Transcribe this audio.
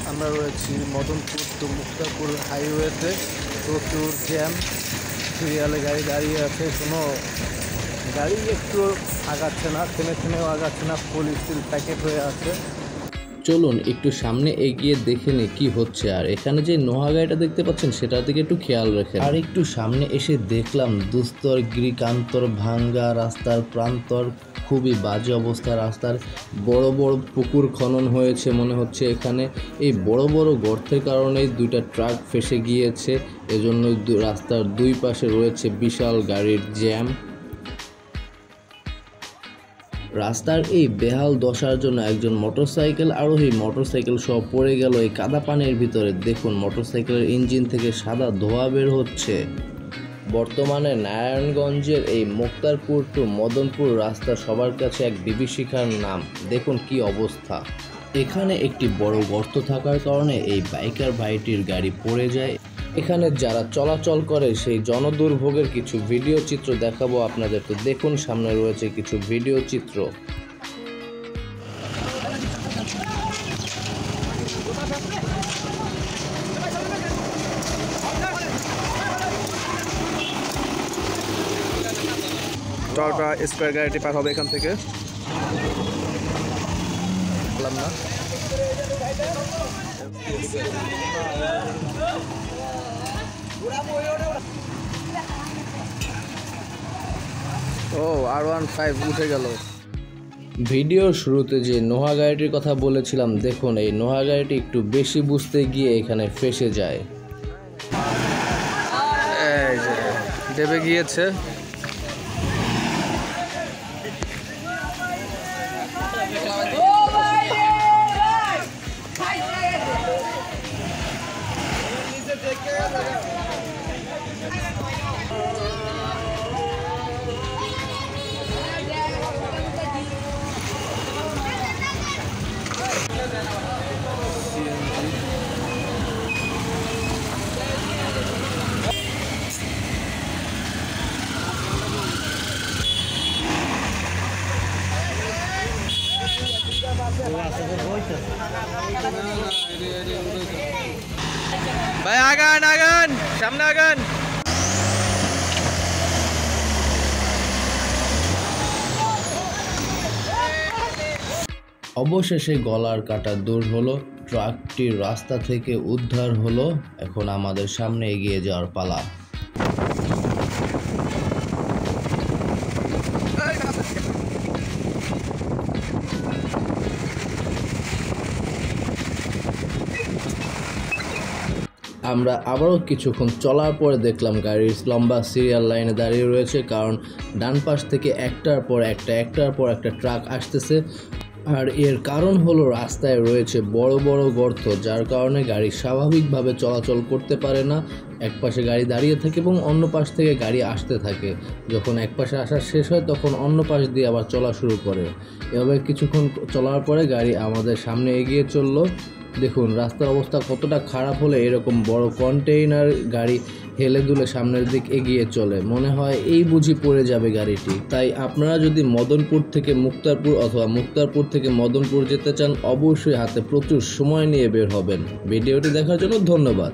আমরা রয়েছি মদনপুর টু মুক্তাপুর হাইওয়েতে। প্রচুর জ্যাম, সিরিয়ালে গাড়ি দাঁড়িয়ে আছে, কোনো গাড়ি একটু আগাচ্ছে না, থেমে থেমেও আগাচ্ছে না, ফুল স্টিল প্যাকেট হয়ে আছে। চলুন একটু সামনে এগিয়ে দেখে নি কি হচ্ছে। আর এখানে যে নোহা গাড়িটা দেখতে পাচ্ছেন সেটার দিকে একটু খেয়াল রাখেন। আর একটু সামনে এসে দেখলাম দুস্তর গিরিকান্তর ভাঙ্গা রাস্তার প্রান্তর, খুবই বাজে অবস্থা রাস্তার। বড় বড় পুকুর খনন হয়েছে মনে হচ্ছে এখানে। এই বড় বড় গর্তের কারণে দুইটা ট্রাক ফেসে গিয়েছে, এজন্য রাস্তার দুই পাশে রয়েছে বিশাল গাড়ির জ্যাম। রাস্তার এই বেহাল দশার জন্য একজন মোটরসাইকেল আরোহী মোটরসাইকেল সহ পড়ে গেল এই কাদা পানির ভিতরে। দেখুন মোটরসাইকেলের ইঞ্জিন থেকে সাদা ধোঁয়া বের হচ্ছে। বর্তমানে নারায়ণগঞ্জের এই মুক্তারপুর টু মদনপুর রাস্তা সবার কাছে এক বিভীষিকার নাম। দেখুন কি অবস্থা। এখানে একটি বড় গর্ত থাকার কারণে এই বাইকার ভাইটির গাড়ি পড়ে যায়। এখানে যারা চলাচল করে সেই জনদুর্ভোগের কিছু ভিডিও চিত্র দেখাবো আপনাদের। তো দেখুন সামনে রয়েছে কিছু ভিডিও চিত্র। টয়োটা স্কয়ার গাড়িটি পার হবে এখান থেকে। না ও R15 উঠে গেল। ভিডিওর শুরুতে যে নোহা গাড়িটির কথা বলেছিলাম, দেখুন এই নোহা গাড়িটি একটু বেশি বুঝতে গিয়ে এখানে ফেসে যায়। এই যে দেবে গিয়েছে। ভাই আগান আগান, সামনে আগান। অবশেষে গলার কাটা দূর হলো, ট্রাকটির রাস্তা থেকে উদ্ধার হলো। এখন আমাদের সামনে এগিয়ে যাওয়ার পালা। আমরা আবারও কিছুক্ষণ চলার পরে দেখলাম গাড়ির লম্বা সিরিয়াল লাইনে দাঁড়িয়ে রয়েছে, কারণ ডান পাশ থেকে একটার পর একটা ট্রাক আসতেছে। আর এর কারণ হলো রাস্তায় রয়েছে বড় বড় গর্ত, যার কারণে গাড়ি স্বাভাবিকভাবে চলাচল করতে পারে না। এক পাশে গাড়ি দাঁড়িয়ে থাকে এবং অন্য পাশ থেকে গাড়ি আসতে থাকে। যখন এক পাশে আসা শেষ হয় তখন অন্য পাশ দিয়ে আবার চলা শুরু করে। এভাবে কিছুক্ষণ চলার পরে গাড়ি আমাদের সামনে এগিয়ে চললো। দেখুন রাস্তার অবস্থা কতটা খারাপ হলে এরকম বড় কন্টেইনার গাড়ি হেলে দুলে সামনের দিক এগিয়ে চলে, মনে হয় এই বুঝি পড়ে যাবে গাড়িটি। তাই আপনারা যদি মদনপুর থেকে মুক্তারপুর অথবা মুক্তারপুর থেকে মদনপুর যেতে চান, অবশ্যই হাতে প্রচুর সময় নিয়ে বের হবেন। ভিডিওটি দেখার জন্য ধন্যবাদ।